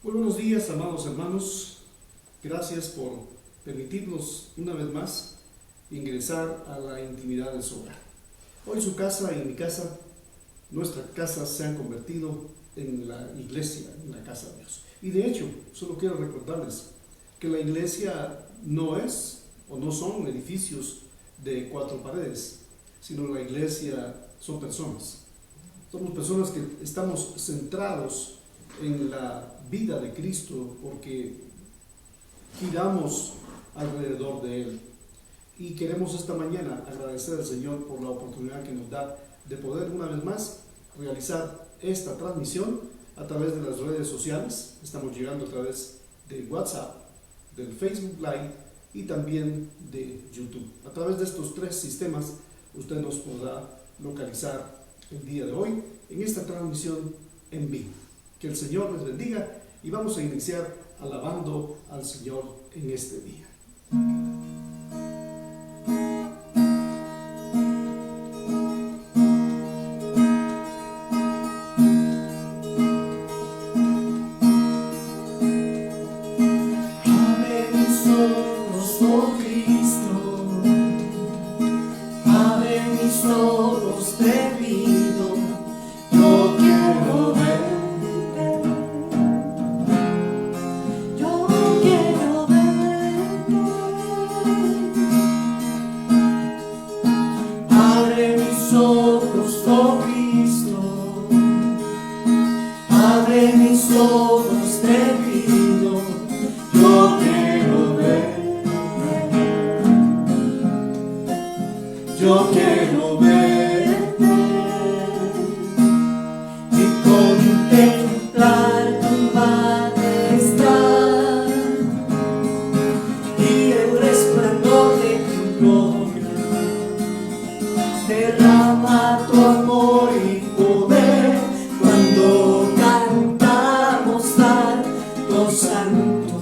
Muy buenos días, amados hermanos. Gracias por permitirnos una vez más ingresar a la intimidad de su hogar. Hoy su casa y mi casa, nuestra casa, se han convertido en la iglesia, en la casa de Dios. Y de hecho, solo quiero recordarles que la iglesia no es o no son edificios de 4 paredes, sino la iglesia son personas. Somos personas que estamos centrados en la vida de Cristo porque giramos alrededor de Él. Y queremos esta mañana agradecer al Señor por la oportunidad que nos da de poder una vez más realizar esta transmisión a través de las redes sociales. Estamos llegando a través de WhatsApp, del Facebook Live y también de YouTube. A través de estos 3 sistemas usted nos podrá localizar el día de hoy en esta transmisión en vivo. Que el Señor les bendiga y vamos a iniciar alabando al Señor en este día. Abre mis ojos, oh Cristo, abre mis ojos, te pido, yo quiero verte, yo quiero verte. Abre mis ojos, oh Cristo, abre mis ojos, te pido, yo quiero verte, yo quiero verte y contemplar tu majestad y el resplandor de tu gloria. Derrama tu amor y poder cuando cantamos Santo, Santo.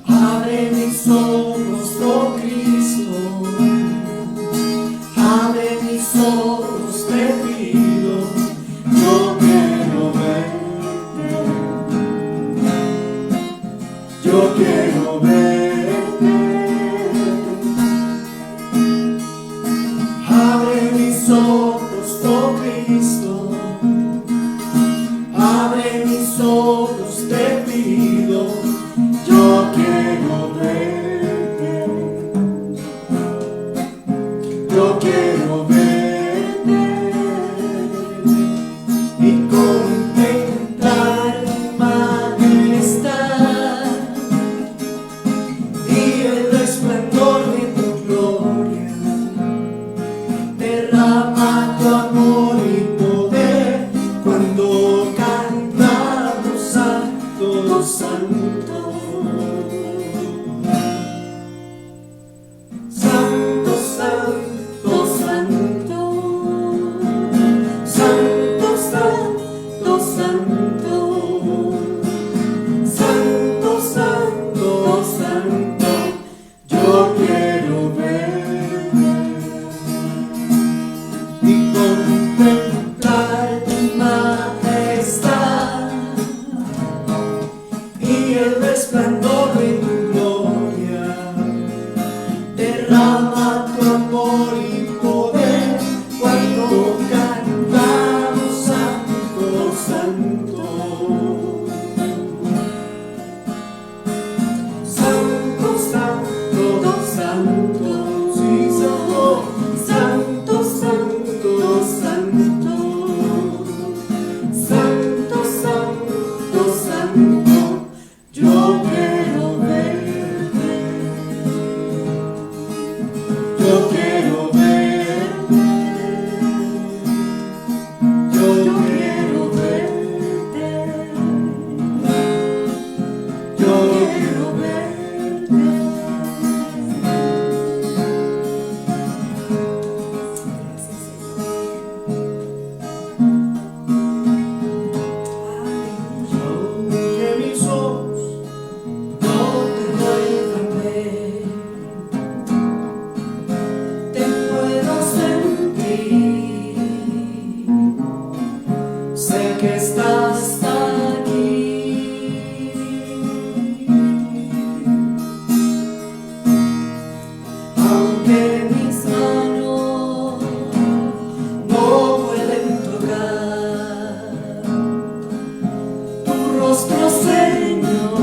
Abre mis ojos, oh Cristo, abre mis ojos, te pido, yo quiero verte, yo quiero verte. Abre mis ojos, oh Cristo, abre mis ojos, te pido, yo quiero verte, yo quiero verte y contemplar tu majestad y el resplandor de tu gloria. Derrama tu amor y poder cuando cantamos a que estás aquí. Aunque mis manos no pueden tocar tu rostro, Señor,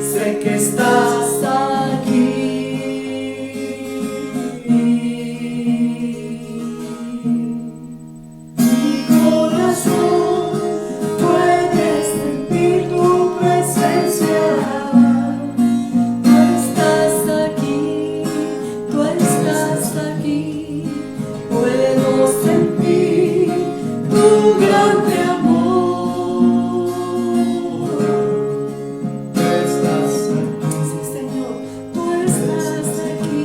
sé que estás aquí. Mi corazón puede sentir tu presencia. Tú estás aquí, tú estás aquí. Puedo sentir tu grande amor. Tú estás aquí. Sí, Señor, tú estás aquí.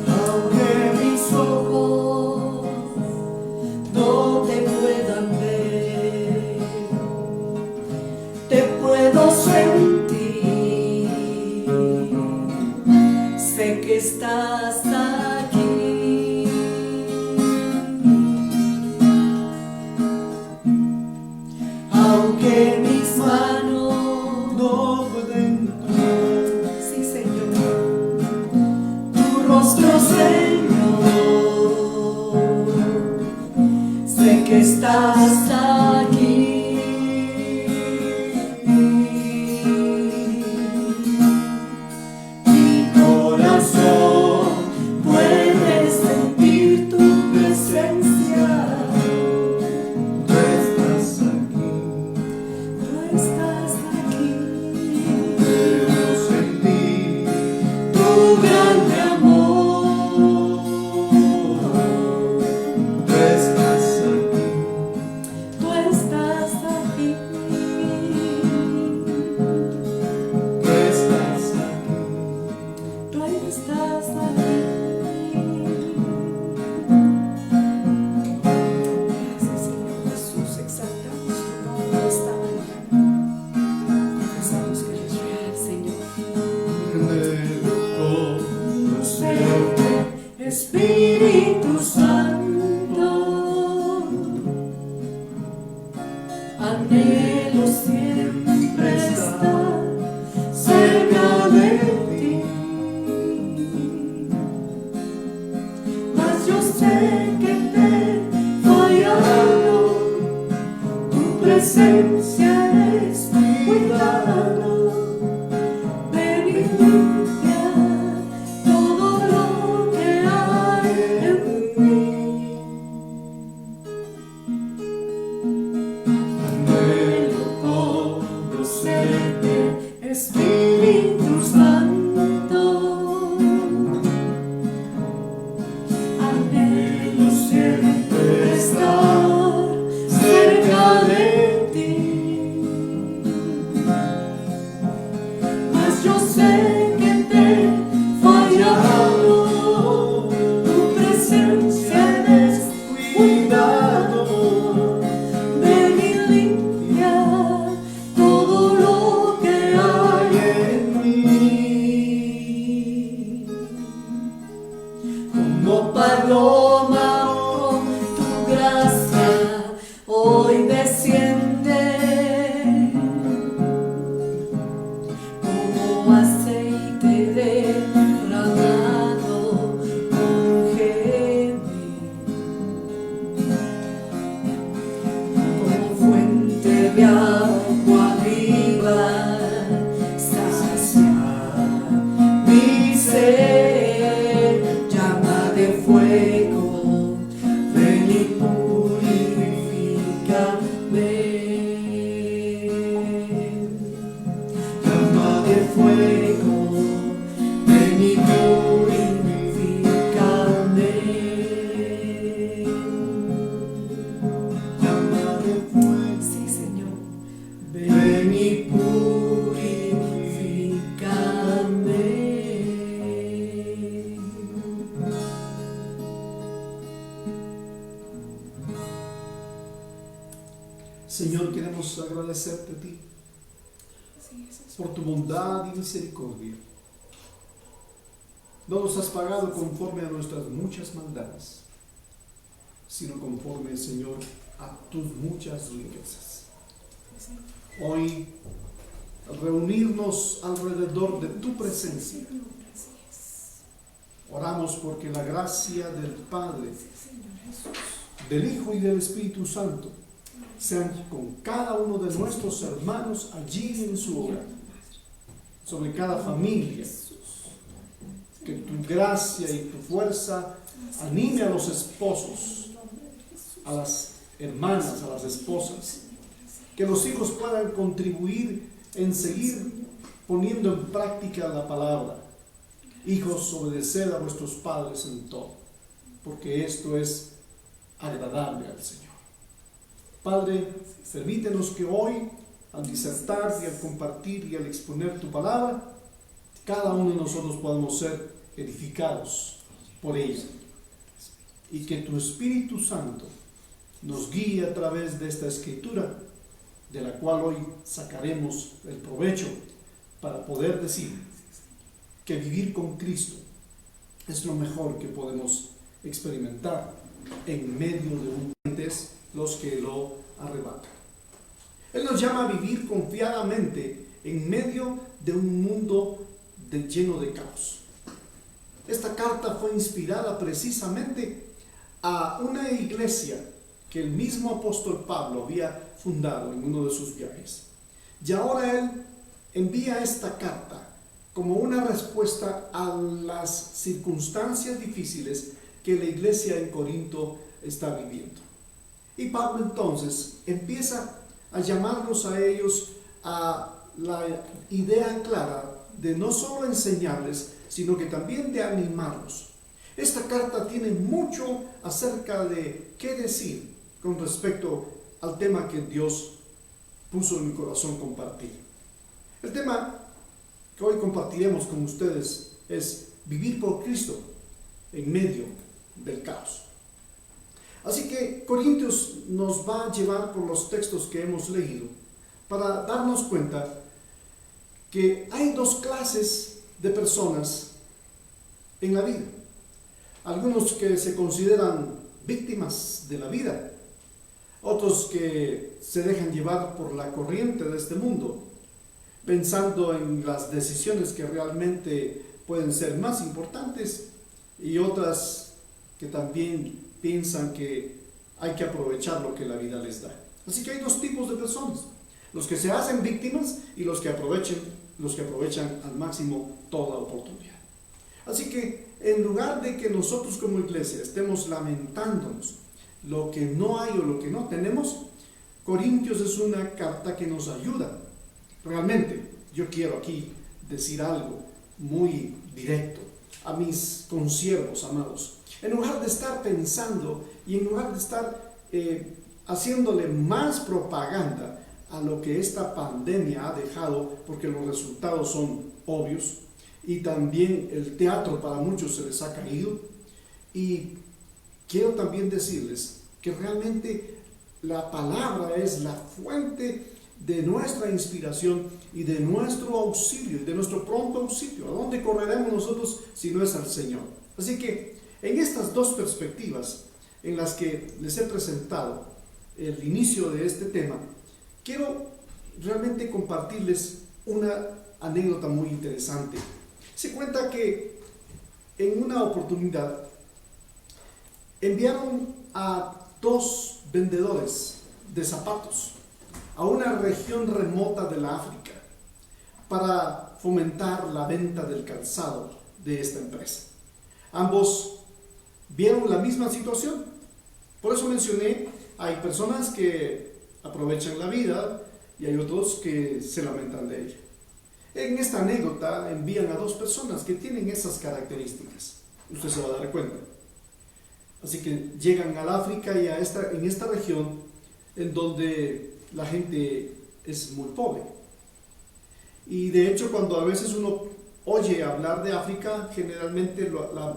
Aunque mis ojos no te puedan ver, te puedo sentir. Sé que estás aquí. Aunque mis manos No pueden tocar sí, Señor, tu rostro, Señor, sé que estás aquí. Mi corazón puede sentir tu presencia. Tú estás aquí. Tú estás aquí. Puedo sentir Tu grande amor. tú estás aquí. Tú estás aquí. Tú estás aquí. Tú estás aquí. Gracias, Señor Jesús. Exaltamos tu nombre esta mañana. Confesamos que eres real, Señor. Anhelo Conocerte, Espíritu Santo. Anhelo siempre estar cerca de ti. Mas yo sé que te he fallado. Tu presencia es mi cuidado. Ven y limpia todo lo que hay en mí. Anhelo conocerte, Espíritu Santo. Anhelo siempre estar cerca de ti. Mas yo sé que te he fallado. Tu presencia es cuidado. Ven y limpia todo lo que hay en mí. Como paloma con tu gracia hoy desciende. Como aceite derramado, úngeme. Como fuente de agua viva, sacia mi sed. Llama de fuego, ven y purifícame. Llama de fuego, ven y purifícame. Llama de fuego, sí, Señor, ven y purifícame. Señor, queremos agradecerte a ti Sí, Jesús. por tu bondad y misericordia. No nos has pagado conforme a nuestras muchas maldades, sino conforme, Señor, a tus muchas riquezas. Hoy, al reunirnos alrededor de tu presencia, oramos porque la gracia del Padre, del Hijo y del Espíritu Santo sean con cada uno de nuestros hermanos allí en su hogar, sobre cada familia. Que tu gracia y tu fuerza anime a los esposos, a las hermanas, a las esposas. Que los hijos puedan contribuir en seguir poniendo en práctica la palabra. Hijos, obedeced a vuestros padres en todo, porque esto es agradable al Señor. Padre, permítenos que hoy, al disertar y al compartir y al exponer tu palabra, cada uno de nosotros podamos ser edificados por ella. Y que tu Espíritu Santo nos guíe a través de esta escritura, de la cual hoy sacaremos el provecho para poder decir que vivir con Cristo es lo mejor que podemos experimentar en medio de un entes los que lo arrebatan. Él nos llama a vivir confiadamente en medio de un mundo lleno de caos. Esta carta fue inspirada precisamente a una iglesia que el mismo apóstol Pablo había fundado en uno de sus viajes. Y ahora él envía esta carta como una respuesta a las circunstancias difíciles que la iglesia en Corinto está viviendo. Y Pablo entonces empieza a llamarlos a ellos a la idea clara de no solo enseñarles, sino que también de animarlos. Esta carta tiene mucho acerca de qué decir con respecto al tema que Dios puso en mi corazón compartir. El tema que hoy compartiremos con ustedes es vivir por Cristo en medio del caos. Así que Corintios nos va a llevar por los textos que hemos leído para darnos cuenta que hay dos clases de personas en la vida. Algunos que se consideran víctimas de la vida, otros que se dejan llevar por la corriente de este mundo, pensando en las decisiones que realmente pueden ser más importantes, y otras que también piensan que hay que aprovechar lo que la vida les da. Así que hay dos tipos de personas: los que se hacen víctimas y los que aprovechan al máximo toda oportunidad. Así que en lugar de que nosotros como iglesia estemos lamentándonos lo que no hay o lo que no tenemos, Corintios es una carta que nos ayuda. Realmente, yo quiero aquí decir algo muy directo a mis consiervos amados. En lugar de estar pensando y en lugar de estar haciéndole más propaganda a lo que esta pandemia ha dejado, porque los resultados son obvios, y también el teatro para muchos se les ha caído, y quiero también decirles que realmente la palabra es la fuente de nuestra inspiración y de nuestro auxilio, y de nuestro pronto auxilio. ¿A dónde correremos nosotros si no es al Señor? Así que en estas dos perspectivas en las que les he presentado el inicio de este tema, quiero realmente compartirles una anécdota muy interesante. Se cuenta que en una oportunidad enviaron a dos vendedores de zapatos a una región remota de la África para fomentar la venta del calzado de esta empresa. Ambos vieron la misma situación. Por eso mencioné, hay personas que aprovechan la vida y hay otros que se lamentan de ella. En esta anécdota envían a dos personas que tienen esas características. Usted se va a dar cuenta. Así que llegan al África y en esta región en donde la gente es muy pobre. Y de hecho, cuando a veces uno oye hablar de África, generalmente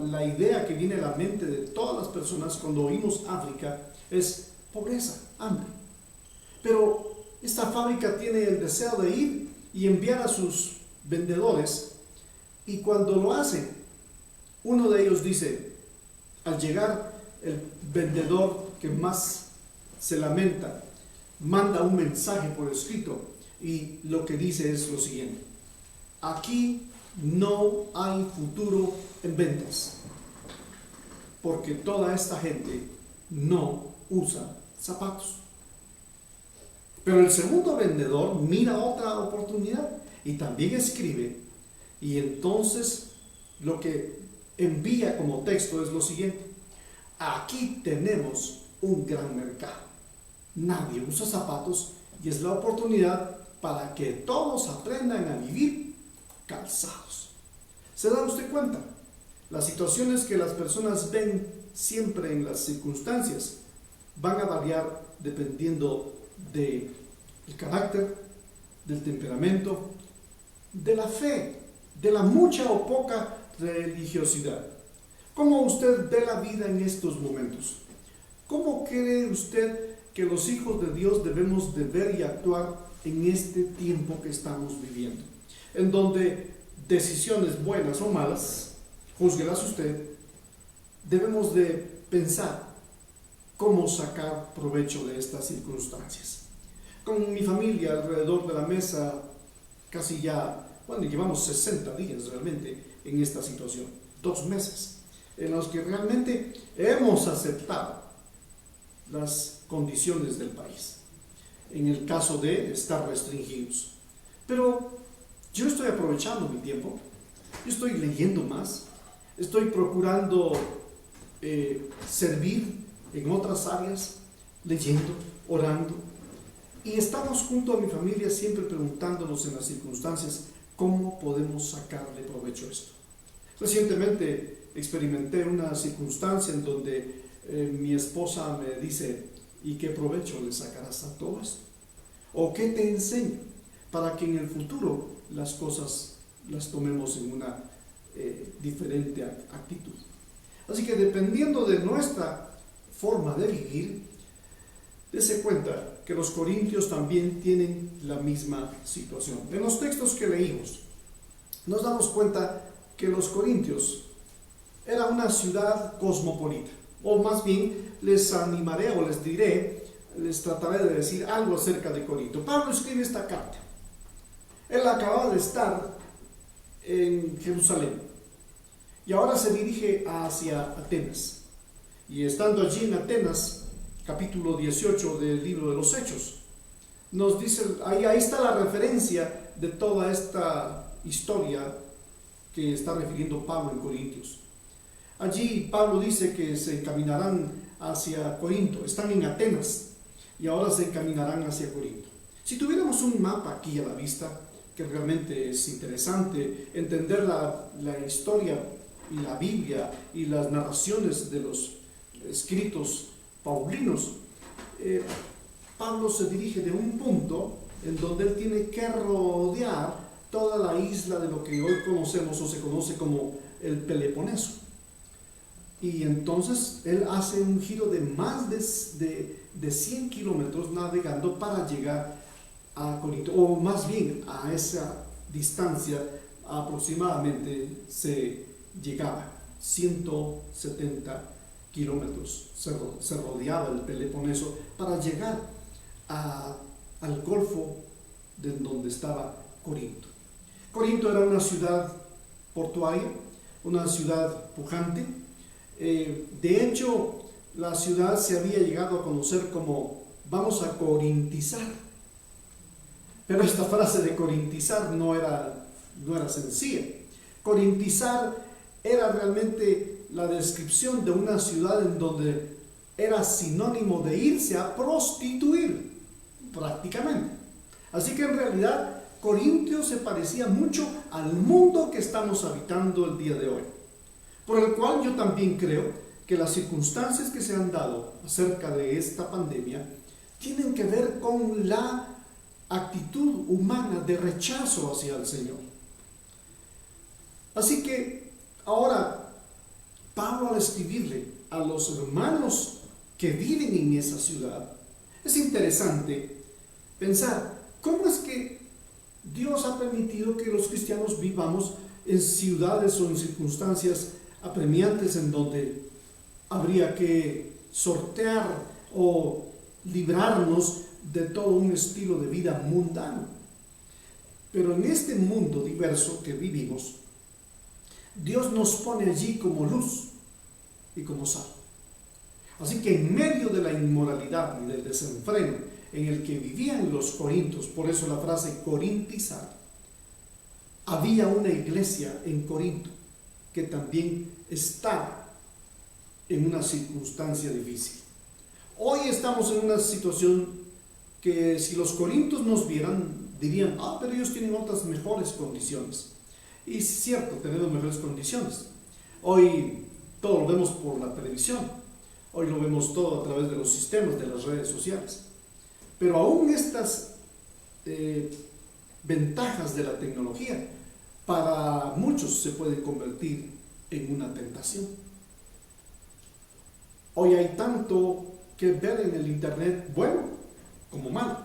la idea que viene a la mente de todas las personas cuando oímos África es pobreza, hambre. Pero esta fábrica tiene el deseo de ir y enviar a sus vendedores, y cuando lo hacen, Uno de ellos dice, al llegar el vendedor que más se lamenta, manda un mensaje por escrito y lo que dice es lo siguiente: aquí no hay futuro en ventas, porque toda esta gente no usa zapatos. Pero el segundo vendedor mira otra oportunidad y también escribe, y entonces lo que envía como texto es lo siguiente: aquí tenemos un gran mercado, nadie usa zapatos y es la oportunidad para que todos aprendan a vivir calzados. ¿Se da usted cuenta? Las situaciones que las personas ven siempre en las circunstancias van a variar dependiendo del carácter, del temperamento, de la fe, de la mucha o poca religiosidad. ¿Cómo usted ve la vida en estos momentos? ¿Cómo cree usted que los hijos de Dios debemos de ver y actuar en este tiempo que estamos viviendo? En donde decisiones buenas o malas, júzguelas usted, debemos de pensar cómo sacar provecho de estas circunstancias. Con mi familia alrededor de la mesa, casi ya, llevamos 60 días realmente en esta situación, 2 meses, en los que realmente hemos aceptado las condiciones del país, en el caso de estar restringidos. Pero yo estoy aprovechando mi tiempo, yo estoy leyendo más, estoy procurando servir en otras áreas, leyendo, orando, y estamos junto a mi familia siempre preguntándonos en las circunstancias cómo podemos sacarle provecho a esto. Recientemente experimenté una circunstancia en donde mi esposa me dice: ¿y qué provecho le sacarás a todo esto? ¿O qué te enseño para que en el futuro las cosas las tomemos en una diferente actitud? Así que dependiendo de nuestra forma de vivir, dése cuenta que los corintios también tienen la misma situación. En los textos que leímos, nos damos cuenta que los corintios era una ciudad cosmopolita, o más bien les animaré o les diré, les trataré de decir algo acerca de Corinto. Pablo escribe esta carta. Él acababa de estar en Jerusalén y ahora se dirige hacia Atenas. Y estando allí en Atenas, capítulo 18 del libro de los Hechos, nos dice, ahí está la referencia de toda esta historia que está refiriendo Pablo en Corintios. Allí Pablo dice que se encaminarán hacia Corinto, están en Atenas y ahora se encaminarán hacia Corinto. Si tuviéramos un mapa aquí a la vista, que realmente es interesante entender la historia y la Biblia y las narraciones de los escritos paulinos, Pablo se dirige de un punto en donde él tiene que rodear toda la isla de lo que hoy conocemos o se conoce como el Peloponeso. Y entonces él hace un giro de más de 100 kilómetros navegando para llegar a Corinto, o más bien a esa distancia aproximadamente se llegaba 170 kilómetros, se rodeaba el Peloponeso para llegar al Golfo de donde estaba Corinto. Corinto era una ciudad portuaria, una ciudad pujante. De hecho, la ciudad se había llegado a conocer como vamos a corintizar. Pero esta frase de corintizar no era sencilla. Corintizar era realmente la descripción de una ciudad en donde era sinónimo de irse a prostituir, prácticamente. Así que en realidad Corintio se parecía mucho al mundo que estamos habitando el día de hoy. Por el cual yo también creo que las circunstancias que se han dado acerca de esta pandemia tienen que ver con la actitud humana de rechazo hacia el Señor. Así que ahora Pablo, al escribirle a los hermanos que viven en esa ciudad, es interesante pensar cómo es que Dios ha permitido que los cristianos vivamos en ciudades o en circunstancias apremiantes en donde habría que sortear o librarnos de todo un estilo de vida mundano. Pero en este mundo diverso que vivimos, Dios nos pone allí como luz y como sal. Así que en medio de la inmoralidad y del desenfreno en el que vivían los corintios, por eso la frase corintizar, había una iglesia en Corinto que también está en una circunstancia difícil. Hoy estamos en una situación que si los corintios nos vieran, dirían, pero ellos tienen otras mejores condiciones. Y es cierto, tenemos mejores condiciones. Hoy todo lo vemos por la televisión, hoy lo vemos todo a través de los sistemas, de las redes sociales. Pero aún estas ventajas de la tecnología, para muchos se pueden convertir en una tentación. Hoy hay tanto que ver en el internet, bueno como malo.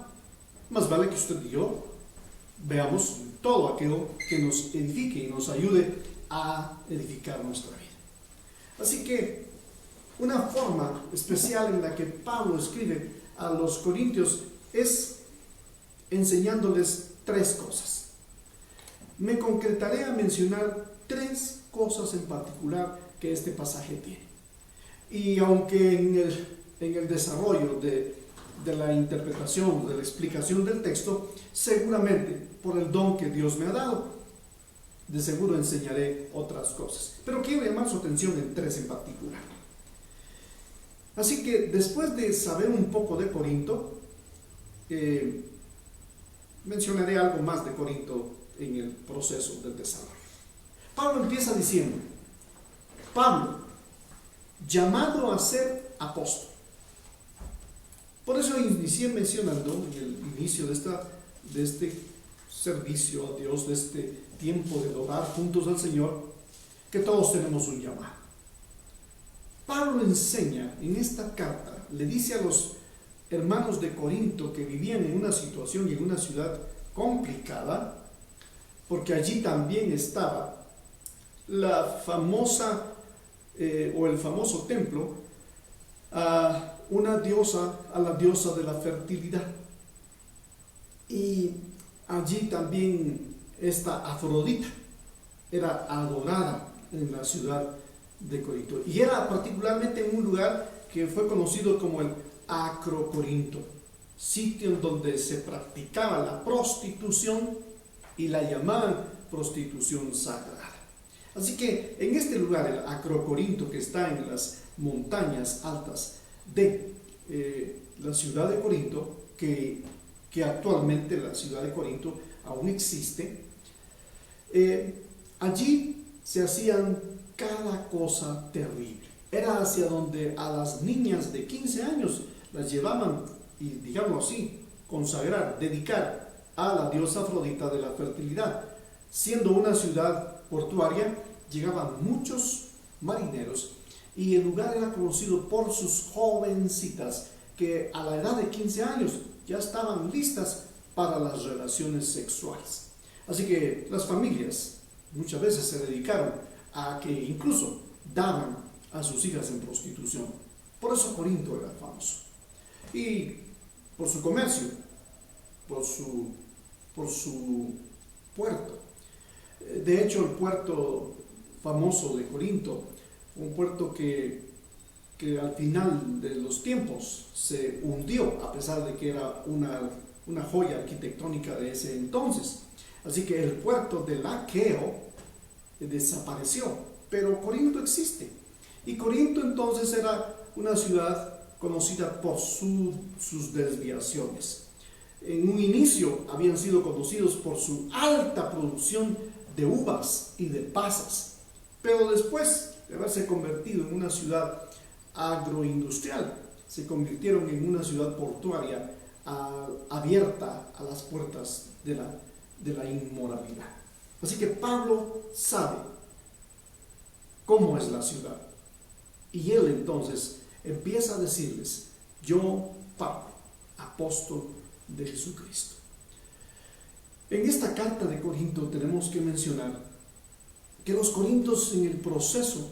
Más vale que usted y yo veamos todo aquello que nos edifique y nos ayude a edificar nuestra vida. Así que una forma especial en la que Pablo escribe a los corintios es enseñándoles 3 cosas. Me concretaré a mencionar 3 cosas en particular que este pasaje tiene. Y aunque en el desarrollo de la interpretación, de la explicación del texto, seguramente por el don que Dios me ha dado, de seguro enseñaré otras cosas. Pero quiero llamar su atención en 3 en particular. Así que después de saber un poco de Corinto, mencionaré algo más de Corinto en el proceso del desarrollo. Pablo empieza diciendo, Pablo, llamado a ser apóstol. Por eso inicié mencionando en el inicio de este servicio a Dios, de este tiempo de orar juntos al Señor, que todos tenemos un llamado. Pablo enseña en esta carta, le dice a los hermanos de Corinto que vivían en una situación y en una ciudad complicada, porque allí también estaba la famosa o el famoso templo a una diosa, a la diosa de la fertilidad. Y allí también esta Afrodita era adorada en la ciudad de Corinto. Y era particularmente en un lugar que fue conocido como el Acrocorinto, sitio en donde se practicaba la prostitución y la llamaban prostitución sagrada. Así que en este lugar, el Acrocorinto, que está en las montañas altas de la ciudad de Corinto, que actualmente la ciudad de Corinto aún existe, allí se hacían cada cosa terrible. Era hacia donde a las niñas de 15 años las llevaban y, digámoslo así, consagrar, dedicar a la diosa Afrodita de la fertilidad. Siendo una ciudad portuaria, llegaban muchos marineros y el lugar era conocido por sus jovencitas que a la edad de 15 años ya estaban listas para las relaciones sexuales. Así que las familias muchas veces se dedicaron a que incluso daban a sus hijas en prostitución. Por eso Corinto era famoso. Y por su comercio, por su puerto. De hecho, el puerto famoso de Corinto, un puerto que al final de los tiempos se hundió, a pesar de que era una joya arquitectónica de ese entonces. Así que el puerto del Aqueo desapareció, pero Corinto existe. Y Corinto entonces era una ciudad conocida por sus desviaciones. En un inicio habían sido conocidos por su alta producción de uvas y de pasas, pero después de haberse convertido en una ciudad agroindustrial, se convirtieron en una ciudad portuaria abierta a las puertas de la inmoralidad. Así que Pablo sabe cómo es la ciudad, y él entonces empieza a decirles: yo, Pablo, apóstol de Jesucristo. En esta carta de Corinto tenemos que mencionar que los corintios, en el proceso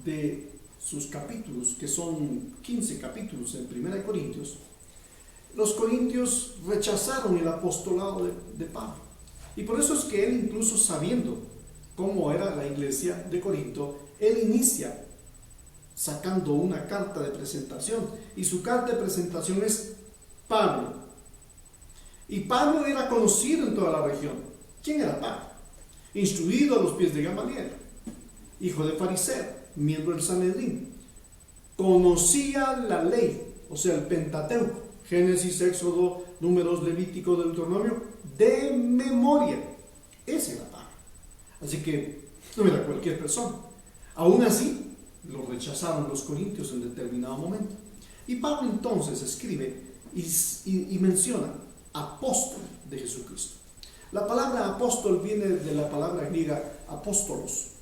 de sus capítulos, que son 15 capítulos en 1 Corintios, los corintios rechazaron el apostolado de Pablo. Y por eso es que él, incluso sabiendo cómo era la iglesia de Corinto, él inicia sacando una carta de presentación. Y su carta de presentación es Pablo. Y Pablo era conocido en toda la región. ¿Quién era Pablo? Instruido a los pies de Gamaliel, hijo de fariseo, miembro del Sanedrín. Conocía la ley, o sea, el Pentateuco, Génesis, Éxodo, Números, Levítico, Deuteronomio, de memoria. Ese era Pablo. Así que no era cualquier persona. Aún así, lo rechazaron los corintios en determinado momento. Y Pablo entonces escribe y menciona apóstol de Jesucristo. La palabra apóstol viene de la palabra griega apóstolos,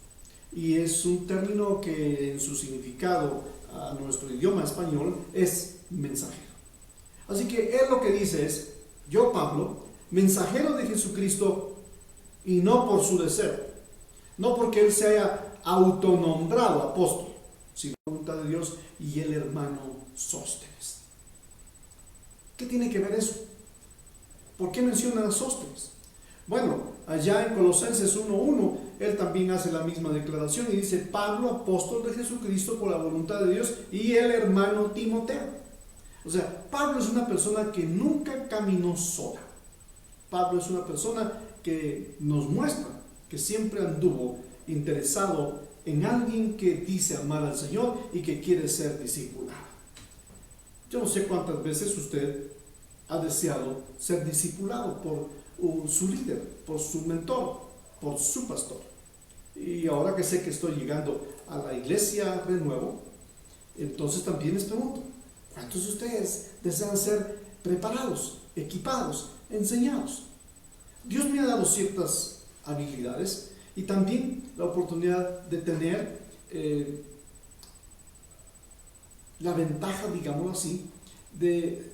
y es un término que en su significado a nuestro idioma español es mensajero. Así que él lo que dice es: yo, Pablo, mensajero de Jesucristo, y no por su deseo, no porque él se haya autonombrado apóstol, sino por voluntad de Dios, y el hermano Sóstenes. ¿Qué tiene que ver eso? ¿Por qué menciona a Sóstenes? Bueno, allá en Colosenses 1:1, él también hace la misma declaración y dice: Pablo, apóstol de Jesucristo por la voluntad de Dios, y el hermano Timoteo. O sea, Pablo es una persona que nunca caminó sola. Pablo es una persona que nos muestra que siempre anduvo interesado en alguien que dice amar al Señor y que quiere ser discipulado. Yo no sé cuántas veces usted ha deseado ser discipulado por su líder, por su mentor, por su pastor. Y ahora que sé que estoy llegando a la iglesia de nuevo, entonces también les pregunto: ¿cuántos de ustedes desean ser preparados, equipados, enseñados? Dios me ha dado ciertas habilidades y también la oportunidad de tener la ventaja, digámoslo así, de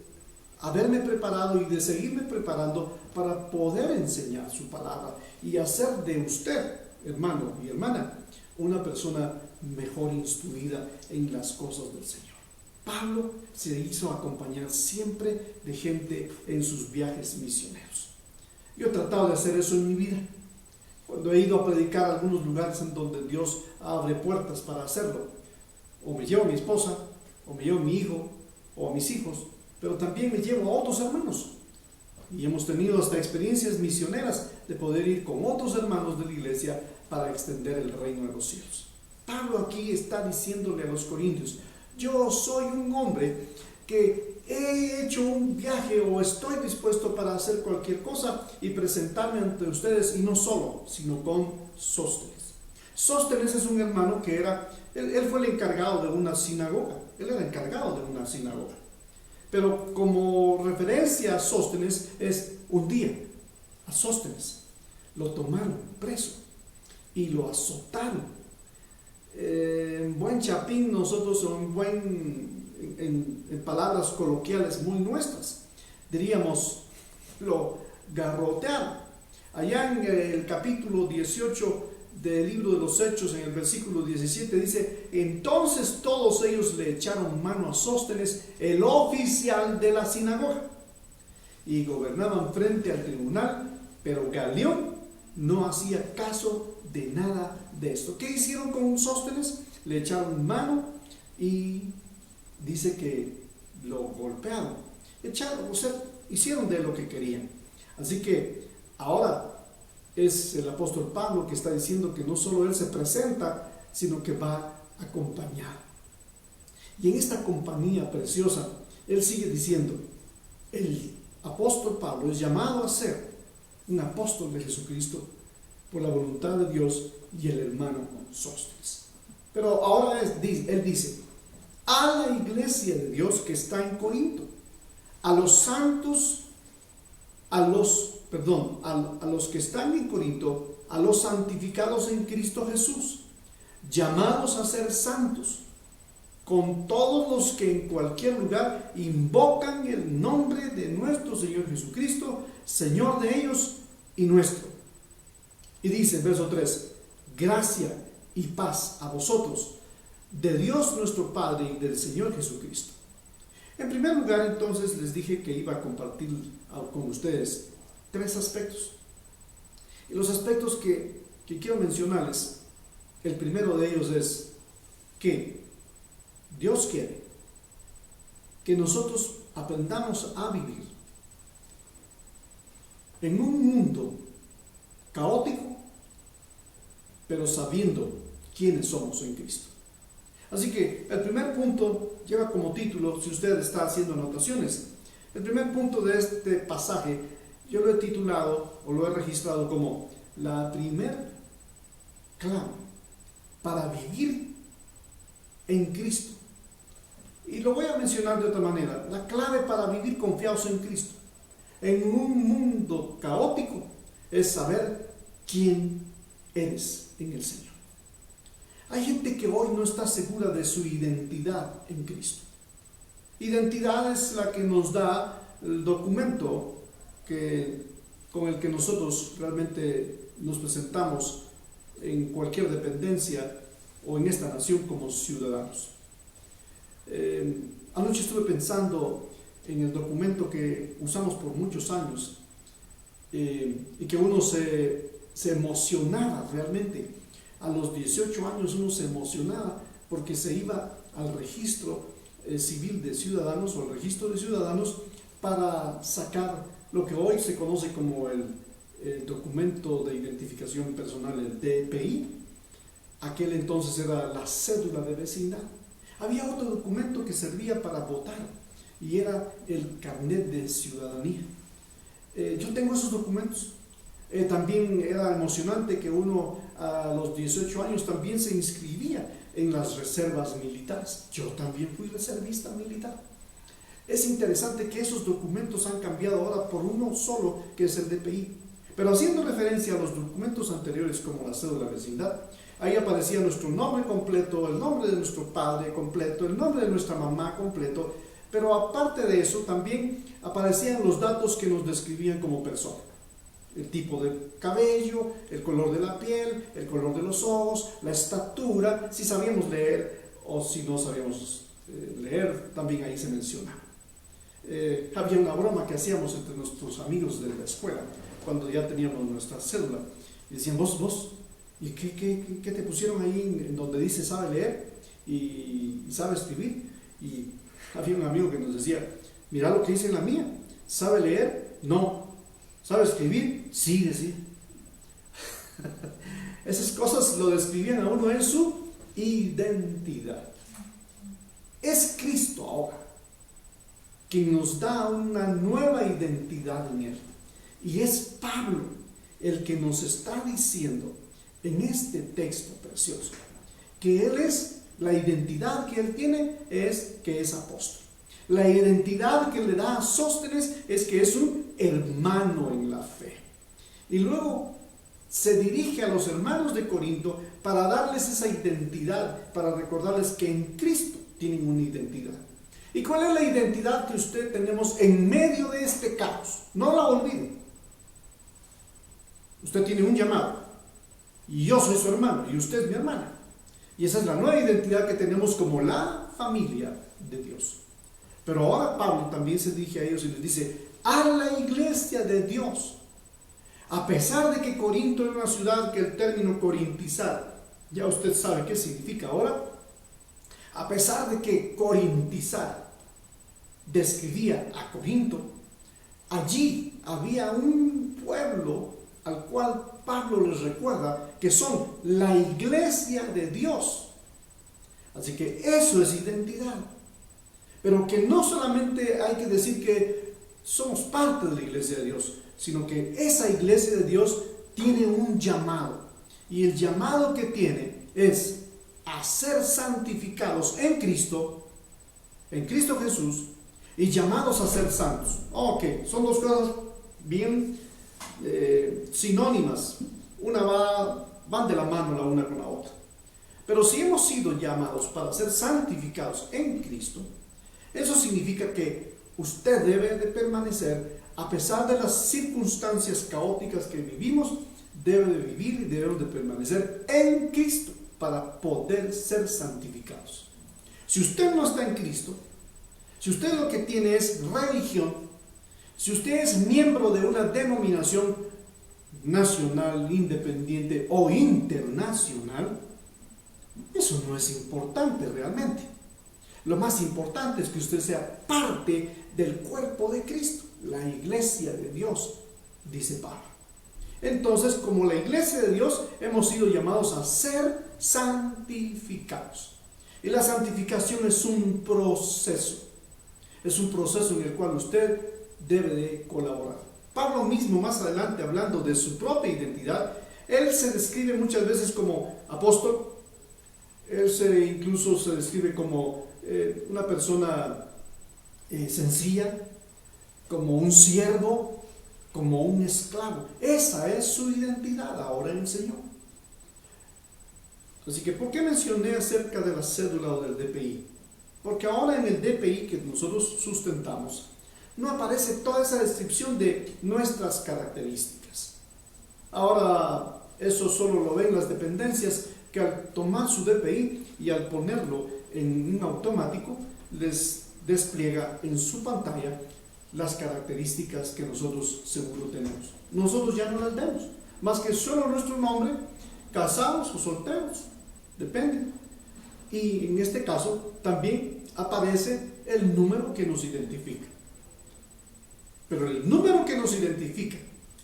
haberme preparado y de seguirme preparando para poder enseñar su palabra y hacer de usted, hermano y hermana, una persona mejor instruida en las cosas del Señor. Pablo se hizo acompañar siempre de gente en sus viajes misioneros. Yo he tratado de hacer eso en mi vida. Cuando he ido a predicar a algunos lugares en donde Dios abre puertas para hacerlo, o me llevo a mi esposa, o me llevo a mi hijo, o a mis hijos, pero también me llevo a otros hermanos. Y hemos tenido hasta experiencias misioneras de poder ir con otros hermanos de la iglesia para extender el reino de los cielos. Pablo aquí está diciéndole a los corintios: yo soy un hombre que he hecho un viaje, o estoy dispuesto para hacer cualquier cosa y presentarme ante ustedes, y no solo, sino con Sóstenes. Sóstenes es un hermano que él fue el encargado de una sinagoga. Él era encargado de una sinagoga. Pero como referencia a Sóstenes es un día. A Sóstenes lo tomaron preso y lo azotaron. En buen chapín, nosotros en palabras coloquiales muy nuestras, diríamos, lo garrotearon. Allá en el capítulo 18 del libro de los Hechos, en el versículo 17, dice: entonces todos ellos le echaron mano a Sóstenes, el oficial de la sinagoga, y gobernaban frente al tribunal, pero Galión no hacía caso de nada de esto. ¿Qué hicieron con Sóstenes? Le echaron mano y dice que lo golpearon, echaron, o sea, hicieron de lo que querían. Así que ahora es el apóstol Pablo que está diciendo que no solo él se presenta, sino que va acompañado. Y en esta compañía preciosa, él sigue diciendo: el apóstol Pablo es llamado a ser un apóstol de Jesucristo por la voluntad de Dios, y el hermano Sóstenes. Pero ahora él dice: a la iglesia de Dios que está en Corinto, a los santos, a los que están en Corinto, a los santificados en Cristo Jesús, llamados a ser santos, con todos los que en cualquier lugar invocan el nombre de nuestro Señor Jesucristo, Señor de ellos y nuestro. Y dice, verso 3: gracia y paz a vosotros, de Dios nuestro Padre y del Señor Jesucristo. En primer lugar, entonces, les dije que iba a compartir con ustedes 3 aspectos. Y los aspectos que quiero mencionarles, el primero de ellos es que Dios quiere que nosotros aprendamos a vivir en un mundo caótico, pero sabiendo quiénes somos en Cristo. Así que el primer punto lleva como título, si usted está haciendo anotaciones, el primer punto de este pasaje yo lo he titulado o lo he registrado como la primer clave para vivir en Cristo. Y lo voy a mencionar de otra manera, la clave para vivir confiados en Cristo en un mundo caótico es saber quién eres en el Señor. Hay gente que hoy no está segura de su identidad en Cristo. Identidad es la que nos da el documento con el que nosotros realmente nos presentamos en cualquier dependencia o en esta nación como ciudadanos. Anoche estuve pensando en el documento que usamos por muchos años y que uno se emocionaba realmente. A los 18 años uno se emocionaba porque se iba al registro civil de ciudadanos o al registro de ciudadanos para sacar lo que hoy se conoce como el documento de identificación personal, el DPI. Aquel entonces era la cédula de vecindad. Había otro documento que servía para votar y era el carnet de ciudadanía. Yo tengo esos documentos. También era emocionante que uno a los 18 años también se inscribía en las reservas militares. Yo también fui reservista militar. Es interesante que esos documentos han cambiado ahora por uno solo, que es el DPI. Pero haciendo referencia a los documentos anteriores como la cédula de vecindad, ahí aparecía nuestro nombre completo, el nombre de nuestro padre completo, el nombre de nuestra mamá completo, pero aparte de eso también aparecían los datos que nos describían como persona. El tipo de cabello, el color de la piel, el color de los ojos, la estatura, si sabíamos leer o si no sabíamos leer, también ahí se menciona. Había una broma que hacíamos entre nuestros amigos de la escuela cuando ya teníamos nuestra cédula y decían, vos, ¿y qué te pusieron ahí en donde dice sabe leer y sabe escribir? Y había un amigo que nos decía, mira lo que dice en la mía, ¿sabe leer? No. ¿Sabe escribir? Sí, decía. Esas cosas lo describían a uno en su identidad. Es Cristo ahora quien nos da una nueva identidad en Él. Y es Pablo el que nos está diciendo en este texto precioso que Él es, la identidad que Él tiene es que es apóstol. La identidad que le da a Sóstenes es que es un hermano en la fe. Y luego se dirige a los hermanos de Corinto para darles esa identidad, para recordarles que en Cristo tienen una identidad. ¿Y cuál es la identidad que usted tenemos en medio de este caos? No la olvide. Usted tiene un llamado y yo soy su hermano y usted es mi hermana. Y esa es la nueva identidad que tenemos como la familia de Dios. Pero ahora Pablo también se dirige a ellos y les dice, a la iglesia de Dios. A pesar de que Corinto era una ciudad que el término corintizar, ya usted sabe qué significa ahora. A pesar de que corintizar describía a Corinto, allí había un pueblo al cual Pablo les recuerda que son la iglesia de Dios. Así que eso es identidad. Pero que no solamente hay que decir que somos parte de la iglesia de Dios, sino que esa iglesia de Dios tiene un llamado. Y el llamado que tiene es a ser santificados en Cristo Jesús, y llamados a ser santos. Ok, son dos cosas bien sinónimas. Van de la mano la una con la otra. Pero si hemos sido llamados para ser santificados en Cristo, eso significa que usted debe de permanecer, a pesar de las circunstancias caóticas que vivimos, debe de vivir y debemos de permanecer en Cristo. para poder ser santificados. Si usted no está en Cristo, si usted lo que tiene es religión, si usted es miembro de una denominación nacional, independiente o internacional, eso no es importante realmente. Lo más importante es que usted sea parte del cuerpo de Cristo, la iglesia de Dios, dice Pablo. Entonces, como la iglesia de Dios, hemos sido llamados a ser santificados. Y la santificación es un proceso. Es un proceso en el cual usted debe de colaborar. Pablo mismo, más adelante, hablando de su propia identidad, él se describe muchas veces como apóstol. Él incluso se describe como una persona sencilla, como un siervo, como un esclavo. Esa es su identidad ahora en el Señor. Así que, ¿por qué mencioné acerca de la cédula o del DPI? Porque ahora en el DPI que nosotros sustentamos, no aparece toda esa descripción de nuestras características. Ahora, eso solo lo ven las dependencias que al tomar su DPI y al ponerlo en un automático, les despliega en su pantalla las características que nosotros seguro tenemos. Nosotros ya no las vemos, más que solo nuestro nombre, casados o solteros, depende. Y en este caso también aparece el número que nos identifica. Pero el número que nos identifica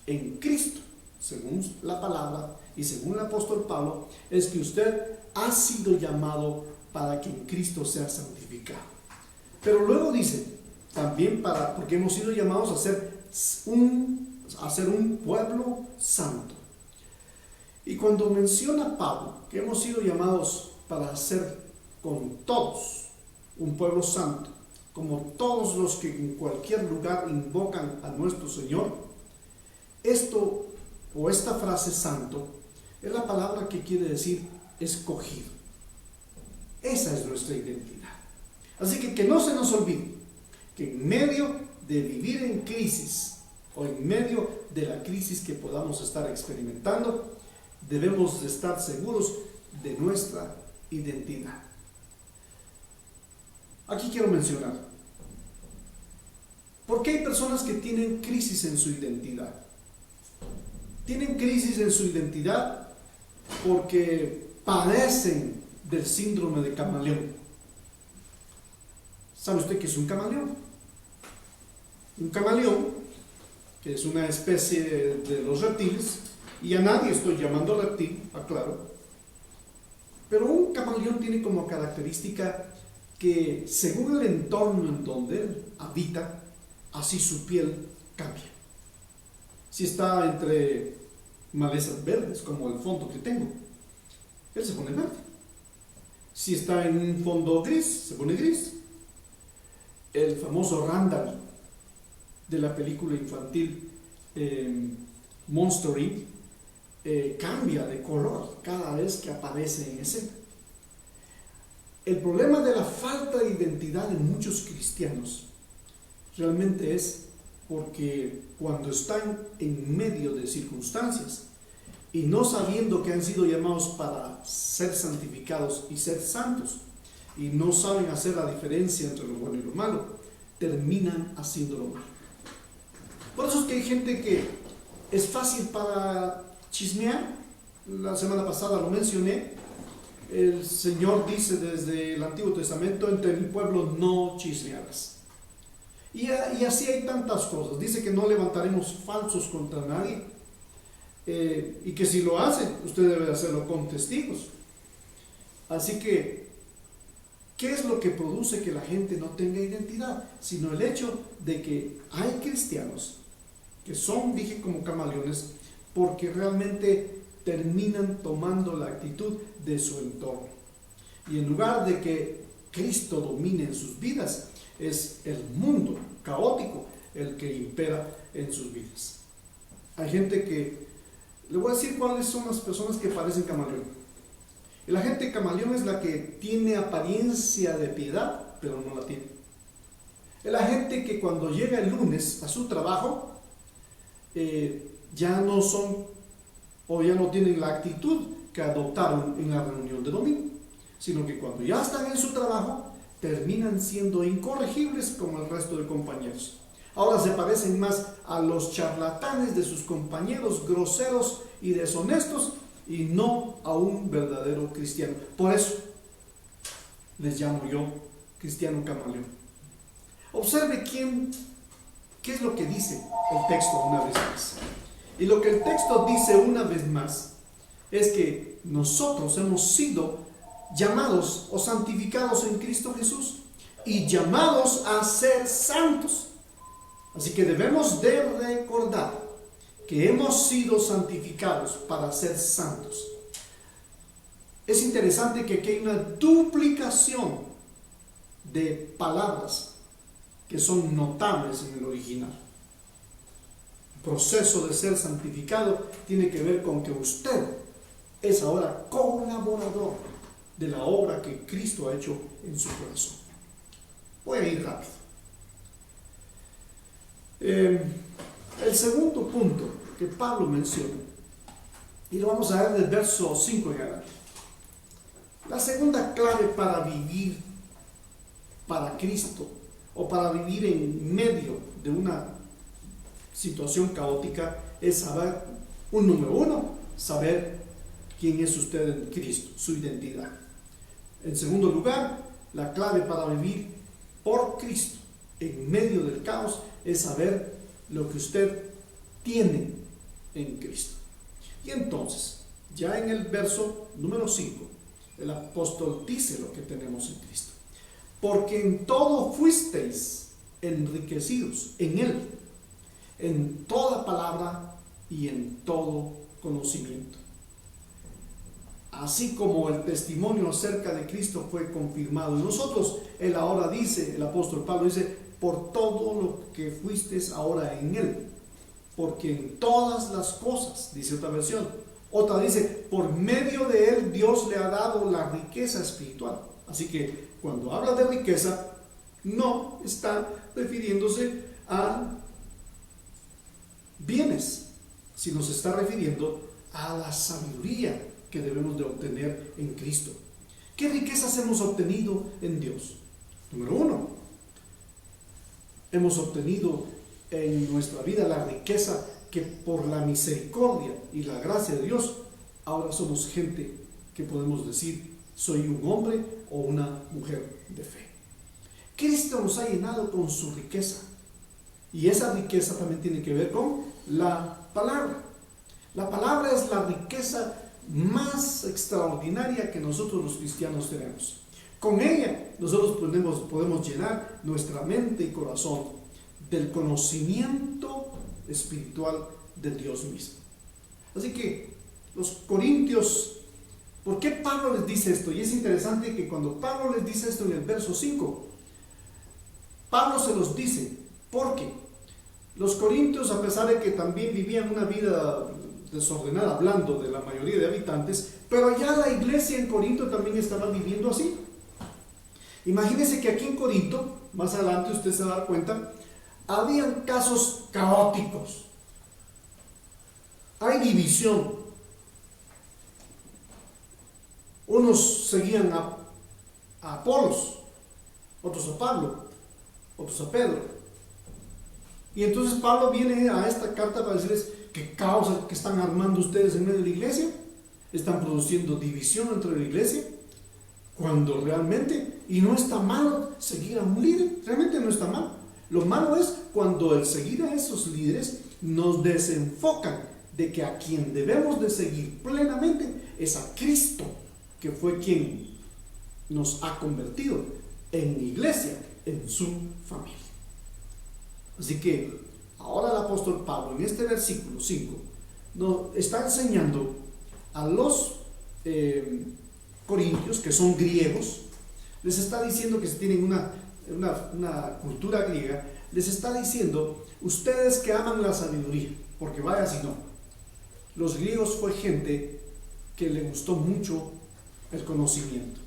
en Cristo, según la palabra y según el apóstol Pablo, es que usted ha sido llamado para que en Cristo sea santificado. Pero luego dice, también porque hemos sido llamados a ser un pueblo santo. Y cuando menciona Pablo que hemos sido llamados para ser con todos un pueblo santo, como todos los que en cualquier lugar invocan a nuestro Señor, esto o esta frase santo es la palabra que quiere decir escogido. Esa es nuestra identidad. Así que no se nos olvide que en medio de vivir en crisis o en medio de la crisis que podamos estar experimentando, debemos de estar seguros de nuestra identidad. Aquí quiero mencionar, ¿por qué hay personas que tienen crisis en su identidad? Tienen crisis en su identidad porque padecen del síndrome de camaleón. ¿Sabe usted qué es un camaleón? Un camaleón, que es una especie de los reptiles, y a nadie estoy llamando reptil, aclaro, pero un camaleón tiene como característica que según el entorno en donde él habita, así su piel cambia. Si está entre malezas verdes, como el fondo que tengo, él se pone verde. Si está en un fondo gris, se pone gris. El famoso Randall de la película infantil Monster Inc. Cambia de color cada vez que aparece en escena. El problema de la falta de identidad de muchos cristianos realmente es porque cuando están en medio de circunstancias y no sabiendo que han sido llamados para ser santificados y ser santos, y no saben hacer la diferencia entre lo bueno y lo malo, terminan haciéndolo mal. Por eso es que hay gente que es fácil para chismear. La semana pasada lo mencioné. El Señor dice desde el Antiguo Testamento: entre mi pueblo no chismearás. Y así hay tantas cosas. Dice que no levantaremos falsos contra nadie, y que si lo hace, usted debe hacerlo con testigos. Así que, ¿qué es lo que produce que la gente no tenga identidad? Sino el hecho de que hay cristianos que son, dije, como camaleones, porque realmente terminan tomando la actitud de su entorno. Y en lugar de que Cristo domine en sus vidas, es el mundo caótico el que impera en sus vidas. Hay gente que, le voy a decir cuáles son las personas que parecen camaleón. Y la gente camaleón es la que tiene apariencia de piedad, pero no la tiene. Es la gente que cuando llega el lunes a su trabajo, ya no son o ya no tienen la actitud que adoptaron en la reunión de domingo, sino que cuando ya están en su trabajo, terminan siendo incorregibles como el resto de compañeros. Ahora se parecen más a los charlatanes de sus compañeros, groseros y deshonestos, y no a un verdadero cristiano. Por eso les llamo yo cristiano camaleón. Observe qué es lo que dice el texto una vez más. Y lo que el texto dice una vez más es que nosotros hemos sido llamados o santificados en Cristo Jesús y llamados a ser santos. Así que debemos de recordar que hemos sido santificados para ser santos. Es interesante que aquí hay una duplicación de palabras que son notables en el original. El proceso de ser santificado tiene que ver con que usted es ahora colaborador de la obra que Cristo ha hecho en su corazón. Voy a ir rápido. El segundo punto que Pablo menciona, y lo vamos a ver del verso 5 en adelante. La segunda clave para vivir para Cristo o para vivir en medio de una situación caótica es saber, número uno, saber quién es usted en Cristo, su identidad. En segundo lugar, la clave para vivir por Cristo en medio del caos es saber lo que usted tiene en Cristo. Y entonces, ya en el verso número 5, el apóstol dice lo que tenemos en Cristo. Porque en todo fuisteis enriquecidos en Él, en toda palabra y en todo conocimiento. Así como el testimonio acerca de Cristo fue confirmado en nosotros, él ahora dice, el apóstol Pablo dice, por todo lo que fuisteis ahora en Él. Porque en todas las cosas, dice otra versión. Otra dice, por medio de Él Dios le ha dado la riqueza espiritual. Así que cuando habla de riqueza, no está refiriéndose a bienes, sino se está refiriendo a la sabiduría que debemos de obtener en Cristo. ¿Qué riquezas hemos obtenido en Dios? Número uno, hemos obtenido en nuestra vida la riqueza que por la misericordia y la gracia de Dios, ahora somos gente que podemos decir, soy un hombre o una mujer de fe. Cristo nos ha llenado con su riqueza, y esa riqueza también tiene que ver con la palabra. La palabra es la riqueza más extraordinaria que nosotros los cristianos tenemos. Con ella nosotros podemos llenar nuestra mente y corazón del conocimiento espiritual de Dios mismo. Así que los corintios, ¿por qué Pablo les dice esto? Y es interesante que cuando Pablo les dice esto en el verso 5, Pablo se los dice porque los corintios, a pesar de que también vivían una vida desordenada, hablando de la mayoría de habitantes, pero ya la iglesia en Corinto también estaba viviendo así. Imagínense que aquí en Corinto, más adelante usted se va a dar cuenta, habían casos caóticos. Hay división. Unos seguían a Apolos, otros a Pablo, otros a Pedro. Y entonces Pablo viene a esta carta para decirles qué caos que están armando ustedes en medio de la iglesia. Están produciendo división entre la iglesia, cuando realmente, y no está mal seguir a un líder, realmente no está mal. Lo malo es cuando el seguir a esos líderes nos desenfocan de que a quien debemos de seguir plenamente es a Cristo, que fue quien nos ha convertido en iglesia, en su familia. Así que ahora el apóstol Pablo en este versículo 5 nos está enseñando a los corintios, que son griegos, les está diciendo que tienen una cultura griega, les está diciendo, ustedes que aman la sabiduría, porque vaya si no, los griegos fue gente que le gustó mucho el conocimiento,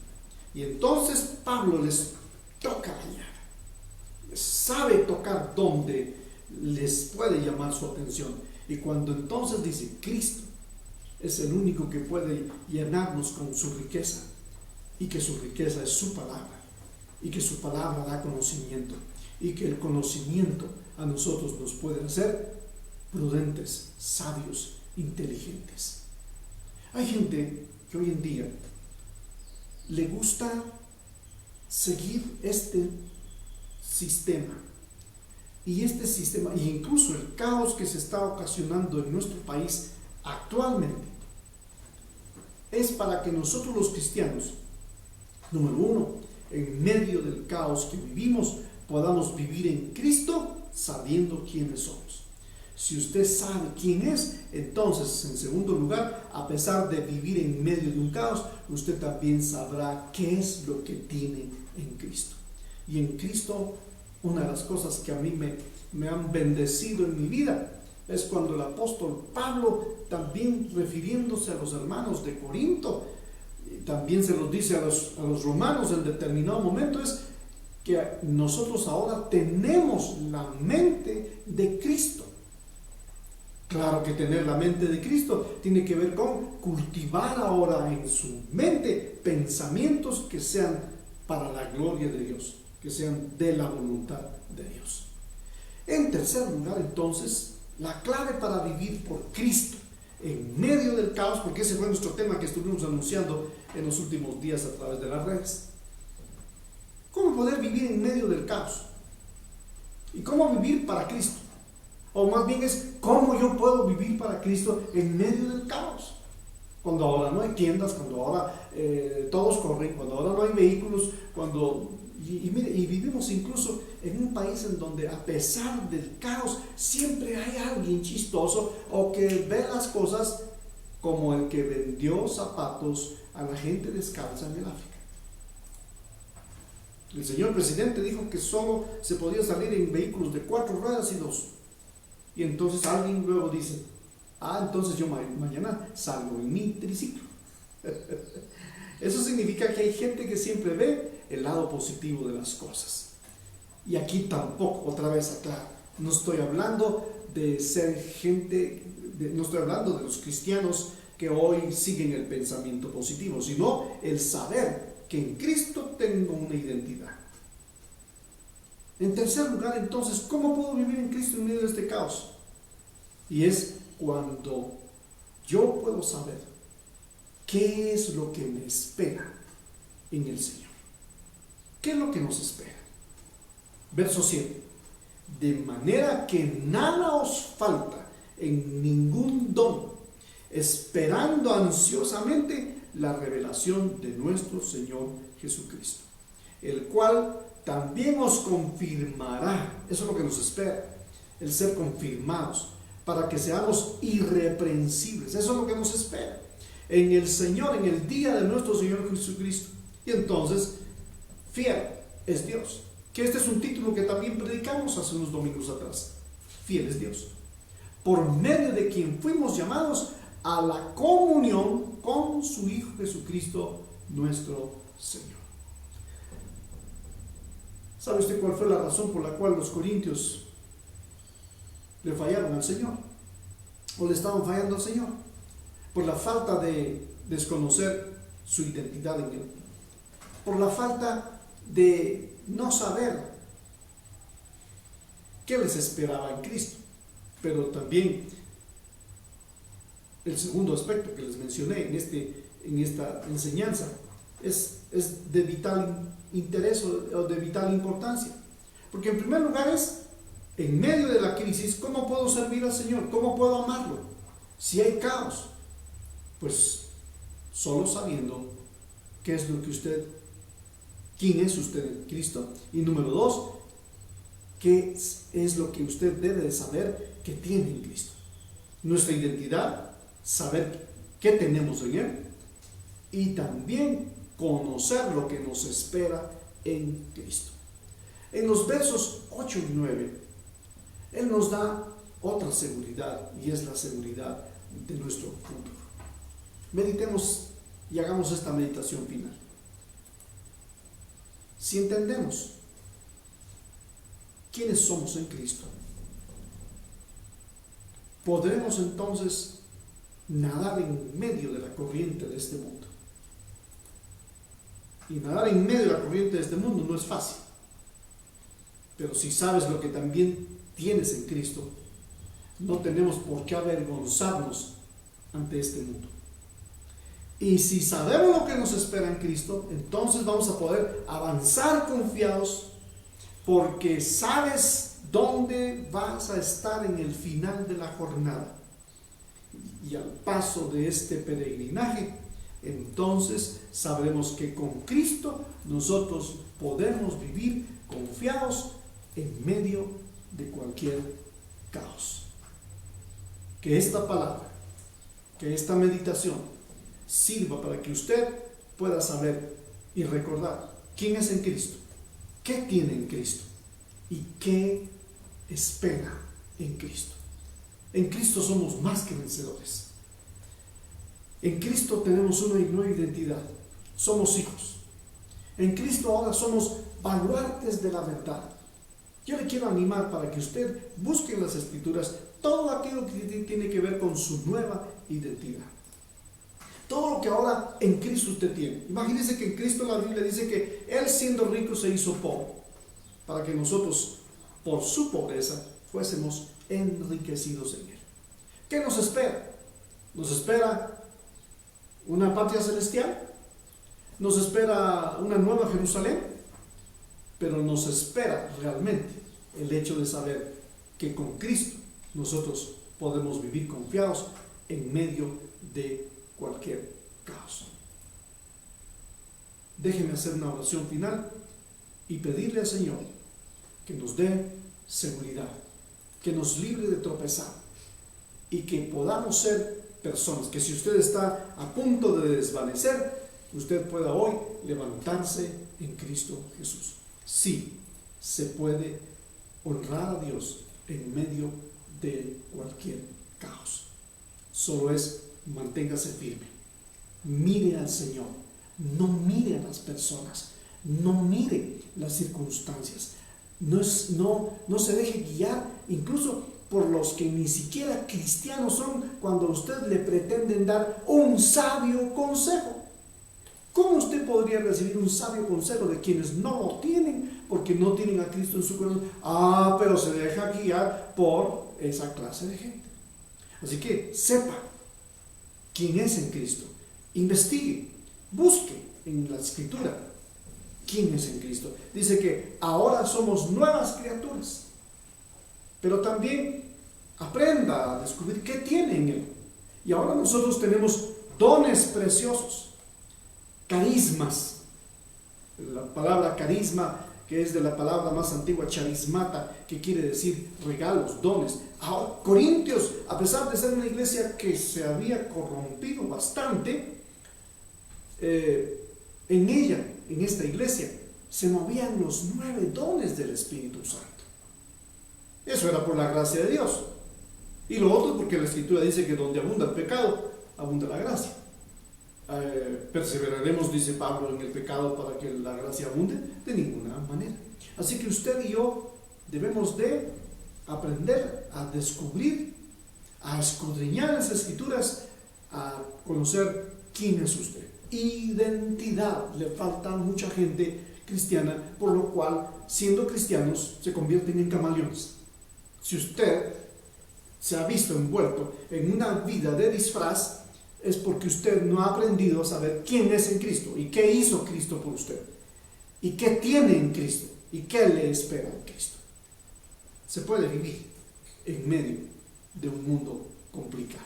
y entonces Pablo les toca la llaga, sabe tocar donde les puede llamar su atención, y cuando entonces dice Cristo es el único que puede llenarnos con su riqueza, y que su riqueza es su palabra, y que su palabra da conocimiento, y que el conocimiento a nosotros nos puede hacer prudentes, sabios, inteligentes. Hay gente que hoy en día le gusta seguir este sistema, y incluso el caos que se está ocasionando en nuestro país actualmente, es para que nosotros los cristianos, número uno, en medio del caos que vivimos, podamos vivir en Cristo sabiendo quiénes somos. Si usted sabe quién es, entonces, en segundo lugar, a pesar de vivir en medio de un caos, usted también sabrá qué es lo que tiene en Cristo. Y en Cristo, una de las cosas que a mí me han bendecido en mi vida es cuando el apóstol Pablo, también refiriéndose a los hermanos de Corinto, también se los dice a los romanos en determinado momento, es que nosotros ahora tenemos la mente de Cristo. Claro que tener la mente de Cristo tiene que ver con cultivar ahora en su mente pensamientos que sean para la gloria de Dios, que sean de la voluntad de Dios. En tercer lugar, entonces, la clave para vivir por Cristo en medio del caos, porque ese fue nuestro tema que estuvimos anunciando en los últimos días a través de las redes. ¿Cómo poder vivir en medio del caos? ¿Y cómo vivir para Cristo? O más bien es, ¿cómo yo puedo vivir para Cristo en medio del caos? Cuando ahora no hay tiendas, cuando ahora todos corren, cuando ahora no hay vehículos, y vivimos incluso en un país en donde, a pesar del caos, siempre hay alguien chistoso o que ve las cosas como el que vendió zapatos a la gente descalza en el África. El señor presidente dijo que solo se podía salir en vehículos de 4 ruedas y 2. Y entonces alguien luego dice, entonces yo mañana salgo en mi triciclo. Eso significa que hay gente que siempre ve el lado positivo de las cosas. Y aquí tampoco, otra vez aclaro, no estoy hablando de ser gente, no estoy hablando de los cristianos que hoy siguen el pensamiento positivo, sino el saber que en Cristo tengo una identidad. En tercer lugar, entonces, ¿cómo puedo vivir en Cristo en medio de este caos? Y es cuando yo puedo saber qué es lo que me espera en el Señor. ¿Qué es lo que nos espera? Verso 7. De manera que nada os falta en ningún don, esperando ansiosamente la revelación de nuestro Señor Jesucristo, el cual también os confirmará. Eso es lo que nos espera, el ser confirmados, para que seamos irreprensibles. Eso es lo que nos espera en el Señor, en el día de nuestro Señor Jesucristo. Y entonces, fiel es Dios, que este es un título que también predicamos hace unos domingos atrás. Fiel es Dios, por medio de quien fuimos llamados a la comunión con su Hijo Jesucristo, nuestro Señor. ¿Sabe usted cuál fue la razón por la cual los corintios le fallaron al Señor? ¿O le estaban fallando al Señor? Por la falta de desconocer su identidad en Él. Por la falta de no saber qué les esperaba en Cristo. Pero también el segundo aspecto que les mencioné en esta enseñanza es de vital interés o de vital importancia. Porque en primer lugar es, en medio de la crisis, ¿cómo puedo servir al Señor? ¿Cómo puedo amarlo? Si hay caos, pues solo sabiendo qué es lo que quién es usted en Cristo. Y número 2, qué es lo que usted debe de saber que tiene en Cristo. Nuestra identidad, saber qué tenemos en Él, y también conocer lo que nos espera en Cristo. En los versos 8 y 9, Él nos da otra seguridad, y es la seguridad de nuestro futuro. Meditemos y hagamos esta meditación final. Si entendemos quiénes somos en Cristo, podremos entonces nadar en medio de la corriente de este mundo. Y nadar en medio de la corriente de este mundo no es fácil. Pero si sabes lo que también tienes en Cristo, no tenemos por qué avergonzarnos ante este mundo. Y si sabemos lo que nos espera en Cristo, entonces vamos a poder avanzar confiados, porque sabes dónde vas a estar en el final de la jornada. Y al paso de este peregrinaje, entonces sabremos que con Cristo nosotros podemos vivir confiados en medio de cualquier caos. Que esta palabra, que esta meditación sirva para que usted pueda saber y recordar quién es en Cristo, qué tiene en Cristo y qué espera en Cristo. En Cristo somos más que vencedores. En Cristo tenemos una nueva identidad. Somos hijos. En Cristo ahora somos baluartes de la verdad. Yo le quiero animar para que usted busque en las Escrituras todo aquello que tiene que ver con su nueva identidad. Todo lo que ahora en Cristo usted tiene. Imagínese que en Cristo la Biblia dice que Él, siendo rico, se hizo pobre, para que nosotros, por su pobreza, fuésemos enriquecidos en Él. ¿Qué nos espera? Nos espera una patria celestial, nos espera una nueva Jerusalén, pero nos espera realmente el hecho de saber que con Cristo nosotros podemos vivir confiados en medio de cualquier caos. Déjeme hacer una oración final y pedirle al Señor que nos dé seguridad, que nos libre de tropezar y que podamos ser personas que, si usted está a punto de desvanecer, usted pueda hoy levantarse en Cristo Jesús. Sí, se puede honrar a Dios en medio de cualquier caos. Solo es: manténgase firme, mire al Señor, no mire a las personas, no mire las circunstancias, no se deje guiar incluso por los que ni siquiera cristianos son, cuando usted le pretenden dar un sabio consejo. ¿Cómo usted podría recibir un sabio consejo de quienes no lo tienen, porque no tienen a Cristo en su corazón? Pero se deja guiar por esa clase de gente. Así que sepa quién es en Cristo, investigue, busque en la Escritura quién es en Cristo. Dice que ahora somos nuevas criaturas, pero también aprenda a descubrir qué tiene en Él. Y ahora nosotros tenemos dones preciosos, carismas. La palabra carisma, que es de la palabra más antigua, charismata, que quiere decir regalos, dones. Ahora, Corintios, a pesar de ser una iglesia que se había corrompido bastante, en ella, en esta iglesia, se movían los 9 dones del Espíritu Santo. Eso era por la gracia de Dios. Y lo otro porque la Escritura dice que donde abunda el pecado, abunda la gracia. Perseveraremos, dice Pablo, en el pecado para que la gracia abunde. De ninguna manera. Así que usted y yo debemos de aprender a descubrir, a escudriñar las Escrituras, a conocer quién es usted. Identidad. Le falta a mucha gente cristiana, por lo cual, siendo cristianos, se convierten en camaleones. Si usted se ha visto envuelto en una vida de disfraz, es porque usted no ha aprendido a saber quién es en Cristo y qué hizo Cristo por usted y qué tiene en Cristo y qué le espera en Cristo. Se puede vivir en medio de un mundo complicado,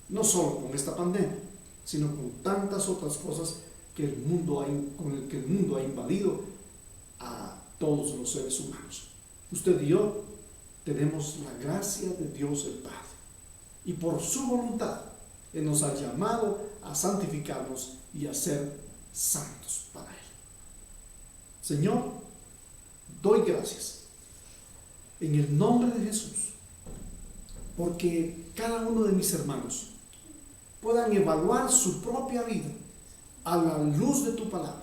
no solo con esta pandemia, sino con tantas otras cosas que con el que el mundo ha invadido a todos los seres humanos. Usted y yo tenemos la gracia de Dios el Padre, y por su voluntad Él nos ha llamado a santificarnos y a ser santos para Él. Señor, doy gracias en el nombre de Jesús, porque cada uno de mis hermanos puedan evaluar su propia vida a la luz de tu palabra,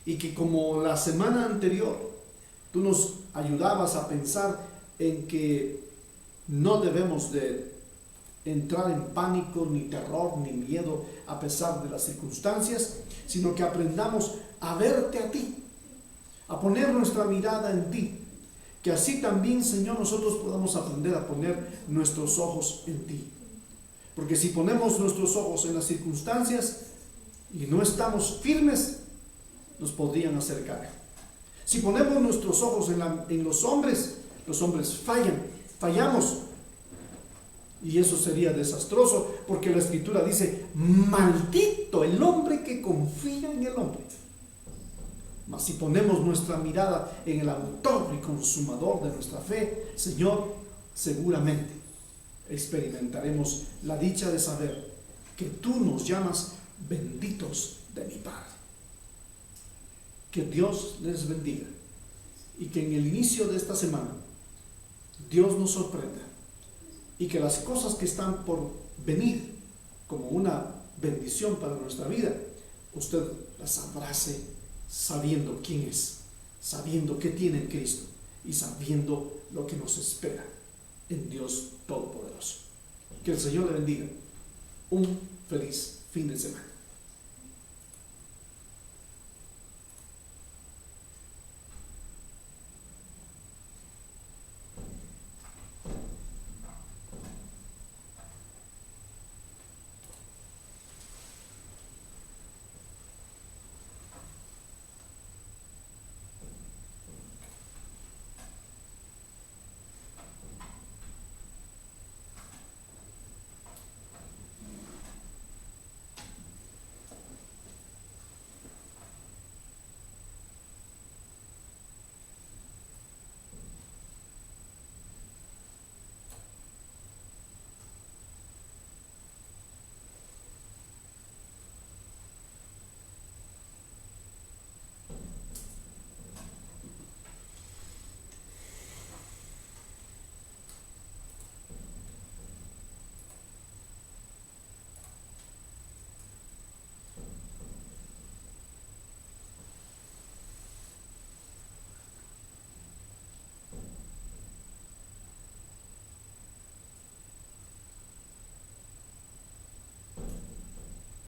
y que, como la semana anterior tú nos ayudabas a pensar en que no debemos de entrar en pánico, ni terror, ni miedo a pesar de las circunstancias, sino que aprendamos a verte a ti, a poner nuestra mirada en ti, que así también, Señor, nosotros podamos aprender a poner nuestros ojos en ti. Porque si ponemos nuestros ojos en las circunstancias y no estamos firmes, nos podrían hacer caer. Si ponemos nuestros ojos en los hombres fallamos. Y eso sería desastroso, porque la Escritura dice: maldito el hombre que confía en el hombre. Mas si ponemos nuestra mirada en el autor y consumador de nuestra fe, Señor, seguramente experimentaremos la dicha de saber que tú nos llamas benditos de mi Padre. Que Dios les bendiga y que en el inicio de esta semana Dios nos sorprenda y que las cosas que están por venir como una bendición para nuestra vida, usted las abrace sabiendo quién es, sabiendo qué tiene en Cristo y sabiendo lo que nos espera en Dios Todopoderoso. Que el Señor le bendiga. Un feliz fin de semana.